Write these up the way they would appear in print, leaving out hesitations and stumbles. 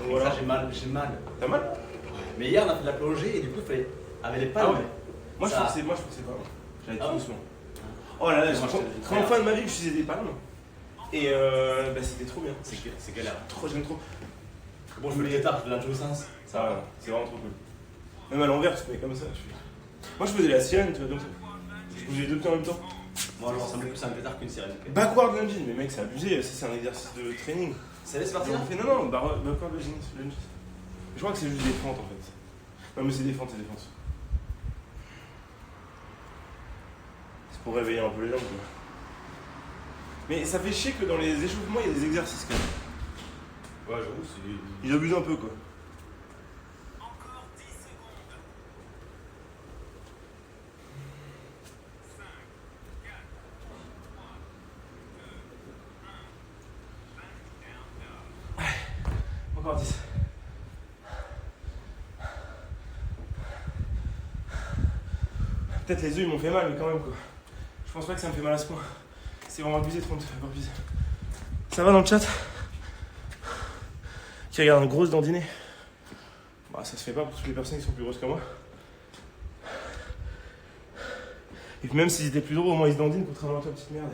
voilà. Ça, j'ai mal. T'as mal? Mais hier, on a fait de la plongée et du coup, il fallait. Avec les palmes. Ah ouais. Moi, je Ça- trouve que c'est pas bon. J'allais Ah tout ouais. doucement. Oh là là, Moi, j'ai je te dis, première fois de ma vie que je faisais des palmes. Et bah, c'était trop bien. C'est galère. J'aime trop. Bon, je me les tard, je vais dans tous les sens. Ça va, c'est vraiment trop cool. Même à l'envers, tu fais comme ça. Moi, je faisais la sirène, tu vois, comme ça. Je bougeais les deux pieds en même temps. Moi, je ressemble plus à un pétard qu'une sirène. Backward lunging, mais mec, c'est abusé. Ça, c'est un exercice de training. Ça laisse partir On fait non, backward lunging. Je crois que c'est juste des fentes en fait. Non, mais c'est des fentes. C'est pour réveiller un peu les jambes, quoi. Mais ça fait chier que dans les échauffements, il y a des exercices quand même. Ouais, j'avoue, c'est. Ils abusent un peu, quoi. Encore 10 secondes. 5, 4, 3, 2, 1. Encore 10. Peut-être les œufs ils m'ont fait mal, mais quand même quoi. Je pense pas que ça me fait mal à ce point. C'est vraiment abusé, trop abusé. Ça va dans le chat? Qui regarde une grosse dandinée? Bah ça se fait pas pour toutes les personnes qui sont plus grosses que moi. Et puis même s'ils étaient plus gros, au moins ils se dandinent, contrairement à toi petite merde.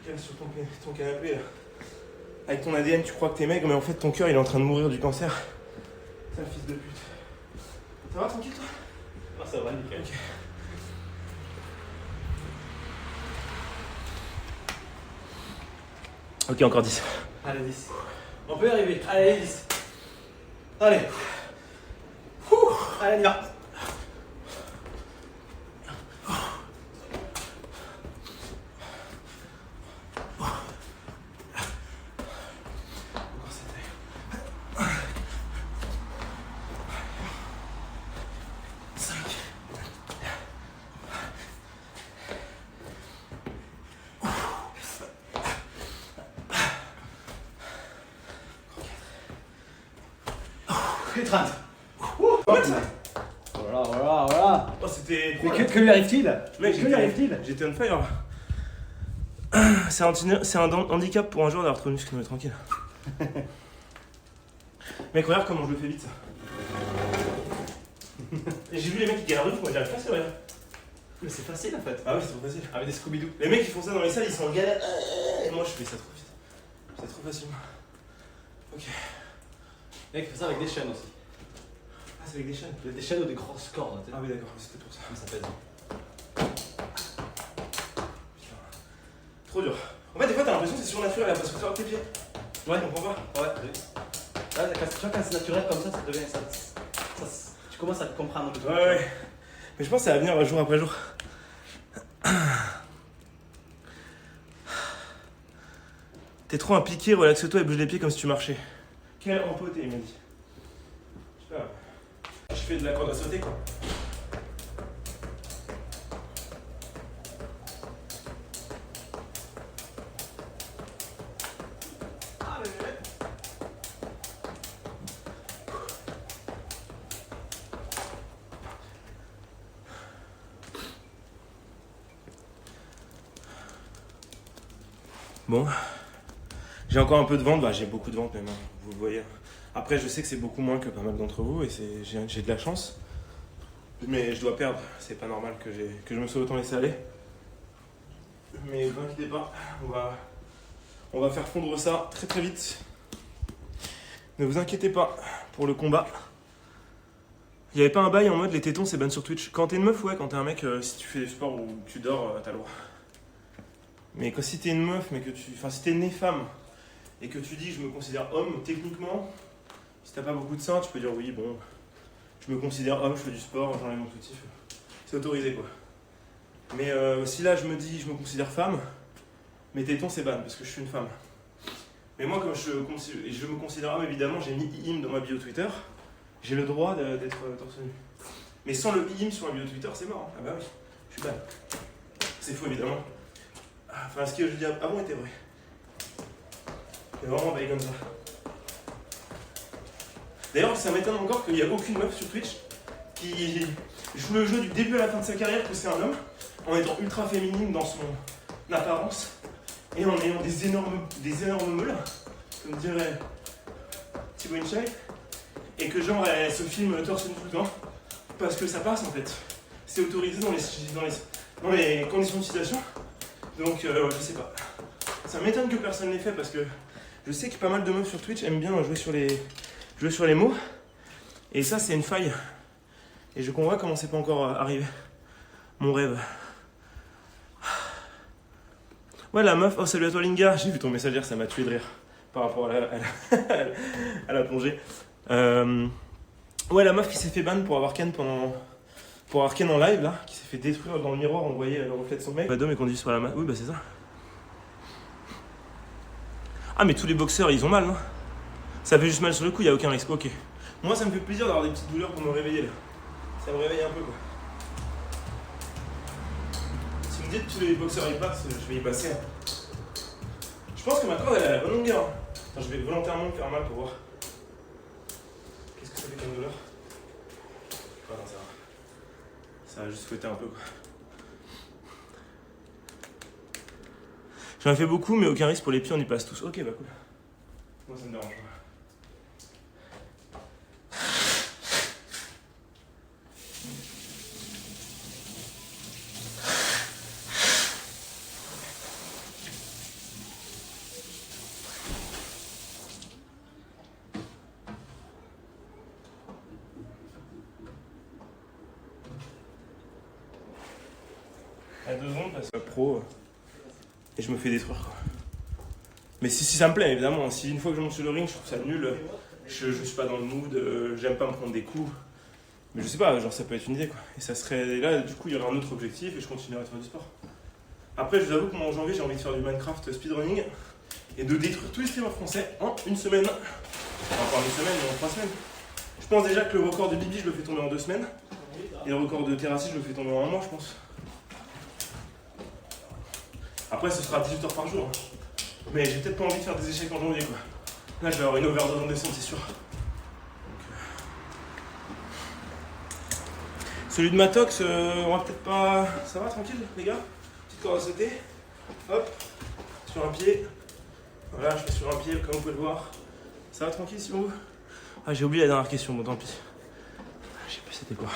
Calme sur ton canapé là. Avec ton ADN tu crois que t'es maigre, mais en fait ton cœur il est en train de mourir du cancer. Sale fils de pute. Ça va tranquille toi? Ah, ça va, nickel. Ok. Ok, encore 10. Allez, 10. On peut y arriver. Allez, 10. Allez. Allez, on y va. Encore 7. Et 30. Voilà. Oh, c'était Mais trop, là. que lui arrive-t-il? Mec, Que lui arrive-t-il? j'étais on fire là. C'est un handicap pour un joueur d'avoir trop de muscles, mais tranquille. Mec, regarde comment je le fais vite ça. Et j'ai vu les mecs qui galèrent de fou, moi j'arrive pas, c'est vrai. Mais c'est facile en fait. Ah oui, c'est trop facile. Avec des Scooby-Doo. Les mecs qui font ça dans les salles, ils sont en galère. Et moi je fais ça trop vite. C'est trop facile. Ok. Mec, fais ça avec des chaînes aussi. Ah, c'est avec des chaînes. Des chaînes ou des grosses cordes. Tu sais. Ah oui, d'accord, c'était pour ça. Comme ça pèse. Putain. Trop dur. En fait, des fois, t'as l'impression que c'est surnaturel là, parce que tu tes pieds. Ouais. Tu comprends pas? Ouais, oui. Là, tu vois, quand c'est naturel comme ça devient ça. Tu commences à te comprendre le truc. Ouais. Mais je pense que ça va venir jour après jour. T'es trop impliqué, relaxe-toi et bouge les pieds comme si tu marchais. Quel empoté, il m'a dit. Je sais pas. Je fais de la corde à sauter quoi. Bon, j'ai encore un peu de ventre, bah, j'ai beaucoup de ventre même, hein, vous le voyez. Après je sais que c'est beaucoup moins que pas mal d'entre vous et j'ai de la chance. Mais je dois perdre, c'est pas normal que je me sois autant laissé aller. Mais ne vous inquiétez pas, on va faire fondre ça très très vite. Ne vous inquiétez pas pour le combat. Il n'y avait pas un bail en mode les tétons c'est ban sur Twitch. Quand t'es une meuf, ouais, quand t'es un mec, si tu fais des sports ou tu dors, t'as le droit. Mais quand si t'es une meuf, mais que si t'es née femme et que tu dis je me considère homme, techniquement, si t'as pas beaucoup de seins, tu peux dire oui, bon, je me considère homme, je fais du sport, j'enlève mon soutif. C'est autorisé quoi. Mais si là je me dis je me considère femme, mes tétons c'est ban parce que je suis une femme. Mais moi comme je me considère homme, évidemment j'ai mis IM dans ma bio Twitter, j'ai le droit d'être torse nu. Mais sans le IM sur ma bio Twitter c'est mort. Ah bah oui, je suis ban. C'est faux évidemment. Enfin, ce que je dis avant était vrai. C'est vraiment bail comme ça. D'ailleurs, ça m'étonne encore qu'il n'y a aucune meuf sur Twitch qui joue le jeu du début à la fin de sa carrière que c'est un homme, en étant ultra féminine dans son apparence et en ayant des énormes meules, comme dirait Thibaut Inchak et que genre elle se filme torse nu tout le temps parce que ça passe en fait. C'est autorisé dans les conditions d'utilisation. Donc je sais pas. Ça m'étonne que personne l'ait fait parce que je sais que pas mal de meufs sur Twitch aiment bien jouer sur les mots. Et ça c'est une faille. Et je comprends comment c'est pas encore arrivé. Mon rêve. Ouais la meuf, oh salut à toi Linga, j'ai vu ton message hier, ça m'a tué de rire par rapport à la plongée. Ouais la meuf qui s'est fait ban pour avoir Ken en live là, qui s'est fait détruire dans le miroir, on voyait le reflet de son mec. Madame est conduit sur la main. Oui bah c'est ça. Ah mais tous les boxeurs ils ont mal non? Ça fait juste mal sur le coup, y a aucun risque, ok. Moi ça me fait plaisir d'avoir des petites douleurs pour me réveiller là. Ça me réveille un peu quoi. Si vous me dites que tous les boxeurs y passent, je vais y passer. Hein. Je pense que ma corde elle a la bonne longueur. Hein. Attends, je vais volontairement me faire mal pour voir. Qu'est-ce que ça fait comme douleur? Ah non, ça va. Ça va juste fouetter un peu quoi. J'en ai fait beaucoup, mais aucun risque pour les pieds, on y passe tous. Ok, bah cool. Moi ça me dérange pas. À 2 secondes parce que pro et je me fais détruire quoi. Mais si ça me plaît évidemment, si une fois que je monte sur le ring je trouve ça nul, je suis pas dans le mood, j'aime pas me prendre des coups. Mais je sais pas, genre ça peut être une idée quoi. Et ça serait là du coup il y aurait un autre objectif et je continuerai à faire du sport. Après je vous avoue que moi en janvier j'ai envie de faire du Minecraft speedrunning et de détruire tous les streamers français en une semaine. Enfin pas en une semaine mais en 3 semaines. Je pense déjà que le record de Bibi je le fais tomber en 2 semaines. Et le record de Terrassi je le fais tomber en 1 mois je pense. Après, ce sera 18 heures par jour. Mais j'ai peut-être pas envie de faire des échecs en janvier, quoi. Là, je vais avoir une overdose en décembre, c'est sûr. Donc, celui de Matox, on va peut-être pas... Ça va, tranquille, les gars? Petite corde à sauter. Hop. Sur un pied. Voilà, je fais sur un pied, comme vous pouvez le voir. Ça va, tranquille, si on veut? Ah, j'ai oublié la dernière question, bon, tant pis. Je sais plus c'était quoi.